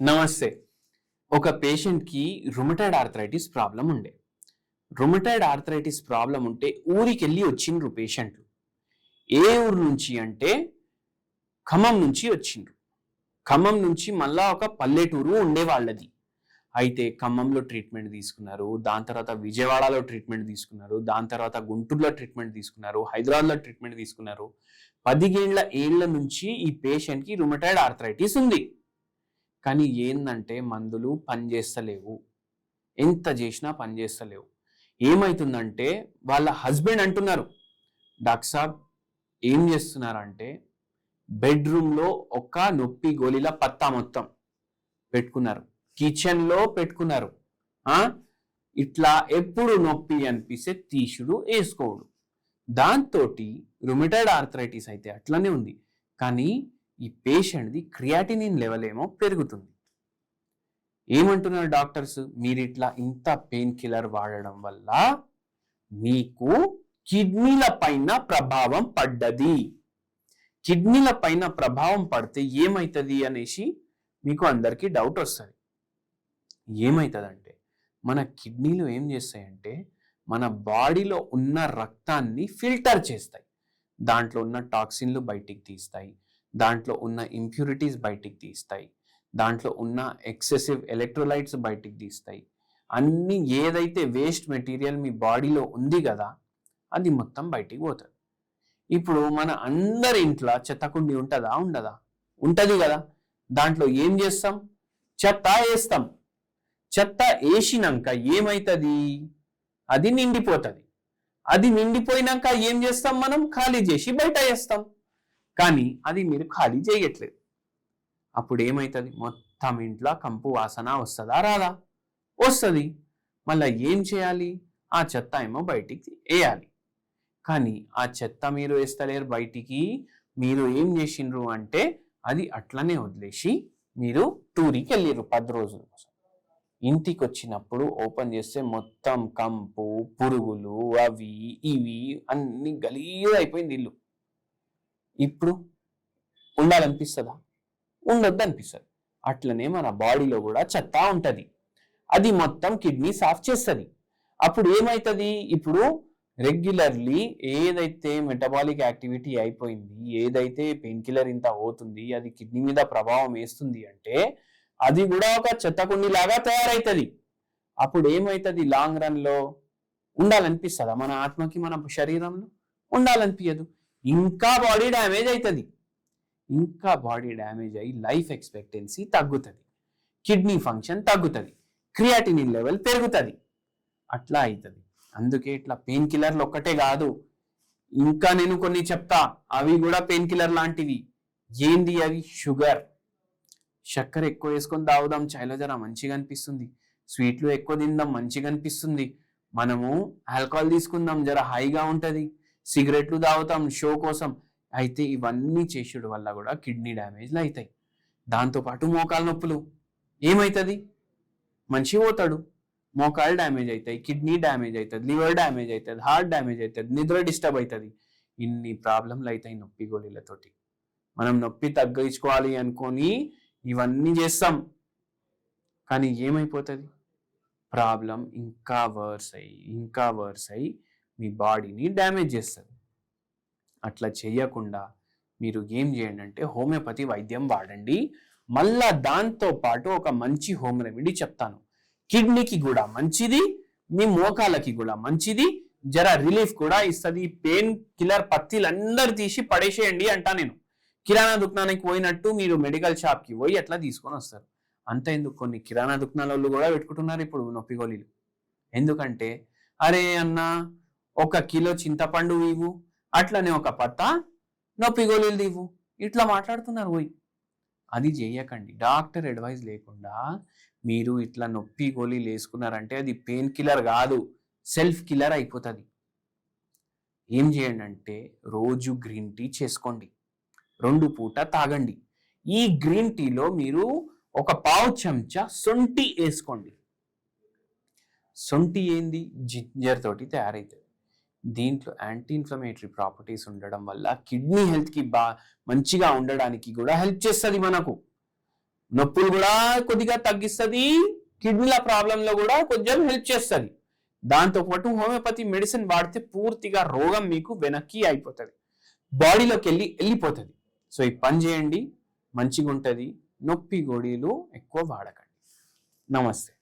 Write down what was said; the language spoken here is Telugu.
నమస్తే. ఒక పేషెంట్‌కి రుమటాయిడ్ ఆర్థరైటిస్ ప్రాబ్లమ్ ఉండే. రుమటాయిడ్ ఆర్థరైటిస్ ప్రాబ్లమ్ ఉంటే ఊరికెళ్ళి వచ్చిండ్రు పేషెంట్లు. ఏ ఊరు నుంచి అంటే ఖమ్మం నుంచి వచ్చిండ్రు. ఖమ్మం నుంచి మళ్ళా ఒక పల్లెటూరు ఉండే వాళ్ళది. అయితే ఖమ్మంలో ట్రీట్మెంట్ తీసుకున్నారు. దాని తర్వాత విజయవాడలో ట్రీట్మెంట్ తీసుకున్నారు. దాని తర్వాత గుంటూరులో ట్రీట్మెంట్ తీసుకున్నారు. హైదరాబాద్‌లో ట్రీట్మెంట్ తీసుకున్నారు. 15 ఏళ్ల నుంచి ఈ పేషెంట్‌కి రుమటాయిడ్ ఆర్థరైటిస్ ఉంది. కానీ ఏందంటే మందులు పనిచేస్తలేవు. ఎంత చేసినా పనిచేస్తలేవు. ఏమైతుందంటే వాళ్ళ హస్బెండ్ అంటున్నారు, డాక్టర్ సాబ్ ఏం చేస్తున్నారంటే బెడ్రూమ్లో ఒక నొప్పి గోళీల పత్తా మొత్తం పెట్టుకున్నారు, కిచెన్లో పెట్టుకున్నారు. ఇట్లా ఎప్పుడు నొప్పి అనిపిస్తే తీసుడు వేసుకోడు. దాంతో రుమటాయిడ్ ఆర్థరైటిస్ అయితే అట్లనే ఉంది. కానీ ఈ పేషెంట్ది క్రియాటినిన్ లెవెల్ ఏమో పెరుగుతుంది. ఏమంటున్నారు డాక్టర్స్, మీరు ఇట్లా ఇంత పెయిన్ కిల్లర్ వాడడం వల్ల మీకు కిడ్నీల పైన ప్రభావం పడ్డది. కిడ్నీల పైన ప్రభావం పడితే ఏమవుతుంది అనేసి మీకు అందరికీ డౌట్ వస్తుంది. ఏమవుతుందంటే మన కిడ్నీలు ఏం చేస్తాయంటే మన బాడీలో ఉన్న రక్తాన్ని ఫిల్టర్ చేస్తాయి. దాంట్లో ఉన్న టాక్సిన్లు బయటికి తీస్తాయి. దాంట్లో ఉన్న ఇంప్యూరిటీస్ బయటికి తీస్తాయి. దాంట్లో ఉన్న ఎక్సెసివ్ ఎలక్ట్రోలైట్స్ బయటికి తీస్తాయి. అన్ని ఏదైతే వేస్ట్ మెటీరియల్ మీ బాడీలో ఉంది కదా అది మొత్తం బయటికి పోతుంది. ఇప్పుడు మన అందరి ఇంట్లో చెత్తకుండి ఉంటుందా ఉండదా? ఉంటుంది కదా. దాంట్లో ఏం చేస్తాం? చెత్త వేస్తాం. చెత్త వేసినాక ఏమవుతుంది? అది నిండిపోతుంది. అది నిండిపోయినాక ఏం చేస్తాం? మనం ఖాళీ చేసి బయట వేస్తాం. కానీ అది మీరు ఖాళీ చేయట్లేదు. అప్పుడు ఏమవుతుంది? మొత్తం ఇంట్లో కంపు వాసన వస్తుందా రాదా? వస్తుంది. మళ్ళీ ఏం చేయాలి? ఆ చెత్త ఏమో బయటికి వేయాలి. కానీ ఆ చెత్త మీరు వేస్తలేరు బయటికి. మీరు ఏం చేసిండ్రు అంటే అది అట్లనే వదిలేసి మీరు టూర్కి వెళ్ళిర్రు 10 రోజుల కోసం. ఇంటికి వచ్చినప్పుడు ఓపెన్ చేస్తే మొత్తం కంపు, పురుగులు, అవి ఇవి అన్ని గలీజ్ అయిపోయింది ఇల్లు. ఇప్పుడు ఉండాలనిపిస్తుందా? ఉండొద్దు అనిపిస్తుంది. అట్లనే మన బాడీలో కూడా చెత్త ఉంటుంది. అది మొత్తం కిడ్నీ సాఫ్ చేస్తుంది. అప్పుడు ఏమవుతుంది? ఇప్పుడు రెగ్యులర్లీ ఏదైతే మెటబాలిక్ యాక్టివిటీ అయిపోయింది, ఏదైతే పెయిన్ కిల్లర్ ఇంత అవుతుంది, అది కిడ్నీ మీద ప్రభావం వేస్తుంది అంటే అది కూడా ఒక చెత్తకుండి లాగా తయారవుతుంది. అప్పుడు ఏమవుతుంది? లాంగ్ రన్ లో ఉండాలనిపిస్తుందా? మన ఆత్మకి మన శరీరంలో ఉండాలనిపించదు. ఇంకా బాడీ డ్యామేజ్ అవుతుంది. ఇంకా బాడీ డ్యామేజ్ అయ్యి లైఫ్ ఎక్స్పెక్టెన్సీ తగ్గుతుంది, కిడ్నీ ఫంక్షన్ తగ్గుతుంది, క్రియాటినిన్ లెవెల్ పెరుగుతుంది. అట్లా అవుతుంది. అందుకే ఇట్లా పెయిన్ కిల్లర్లు ఒక్కటే కాదు, ఇంకా నేను కొన్ని చెప్తా, అవి కూడా పెయిన్ కిల్లర్ లాంటివి. ఏంది అవి? షుగర్, చక్కెర ఎక్కువ వేసుకొని తాగుదాం, చాయ్లో జర మంచిగా అనిపిస్తుంది. స్వీట్లు ఎక్కువ తిందాం, మంచిగా అనిపిస్తుంది. మనము ఆల్కహాల్ తీసుకుందాం, జర హాయిగా ఉంటుంది. సిగరెట్లు తాగుతాం షో కోసం. అయితే ఇవన్నీ చేసేడు వల్ల కూడా కిడ్నీ డ్యామేజ్లు అవుతాయి. దాంతోపాటు మోకాలు నొప్పులు. ఏమవుతుంది? మనిషి పోతాడు, మోకాలు డ్యామేజ్ అవుతాయి, కిడ్నీ డ్యామేజ్ అవుతుంది, లివర్ డ్యామేజ్ అవుతుంది, హార్ట్ డ్యామేజ్ అవుతుంది, నిద్ర డిస్టర్బ్ అవుతుంది. ఇన్ని ప్రాబ్లంలు అవుతాయి నొప్పి గోళీలతోటి. మనం నొప్పి తగ్గించుకోవాలి అనుకొని ఇవన్నీ చేస్తాం. కానీ ఏమైపోతుంది? ప్రాబ్లం ఇంకా వర్స్ అయ్యి మీ బాడీని డ్యామేజ్ చేస్తుంది. అట్లా చేయకుండా మీరు ఏం చేయండి అంటే హోమియోపతి వైద్యం వాడండి. మళ్ళా దాంతో పాటు ఒక మంచి హోమ్ రెమెడీ చెప్తాను. కిడ్నీకి కూడా మంచిది, మీ మోకాలకి కూడా మంచిది, జర రిలీఫ్ కూడా ఇస్తుంది. పెయిన్ కిల్లర్ పత్తిలు అందరు తీసి పడేసేయండి అంటా నేను. కిరాణా దుకాణానికి పోయినట్టు మీరు మెడికల్ షాప్కి పోయి అట్లా తీసుకొని వస్తారు. అంత ఎందుకు, కొన్ని కిరాణా దుకాణాల వాళ్ళు కూడా పెట్టుకుంటున్నారు ఇప్పుడు నొప్పి గోళీలు. ఎందుకంటే అరే అన్న 1 కిలో చింతపండు ఇవ్వు, అట్లనే ఒక పత్తా నొప్పి గోళీలు తీవు, ఇట్లా మాట్లాడుతున్నారు. పోయి అది చేయకండి. డాక్టర్ అడ్వైజ్ లేకుండా మీరు ఇట్లా నొప్పి గోళీలు వేసుకున్నారంటే అది పెయిన్ కిల్లర్ కాదు, సెల్ఫ్ కిల్లర్ అయిపోతుంది. ఏం చేయండి అంటే రోజు గ్రీన్ టీ చేసుకోండి, 2 పూట తాగండి. ఈ గ్రీన్ టీలో మీరు 1 పావు చెంచా సొంటి వేసుకోండి. సొంటి ఏంది? జింజర్ తోటి తయారైతుంది. దీంట్లో యాంటీ ఇన్ఫ్లమేటరీ ప్రాపర్టీస్ ఉండడం వల్ల కిడ్నీ హెల్త్కి మంచిగా ఉండడానికి కూడా హెల్ప్ చేస్తుంది మనకు. నొప్పులు కూడా కొద్దిగా తగ్గిస్తుంది, కిడ్నీల ప్రాబ్లంలో కూడా కొంచెం హెల్ప్ చేస్తుంది. దాంతోపాటు హోమియోపతి మెడిసిన్ వాడితే పూర్తిగా రోగం మీకు వెనక్కి అయిపోతుంది, బాడీలోకి వెళ్ళిపోతుంది. సో ఈ పని చేయండి, మంచిగా ఉంటుంది. నొప్పి గోళీలు ఎక్కువ వాడకండి. నమస్తే.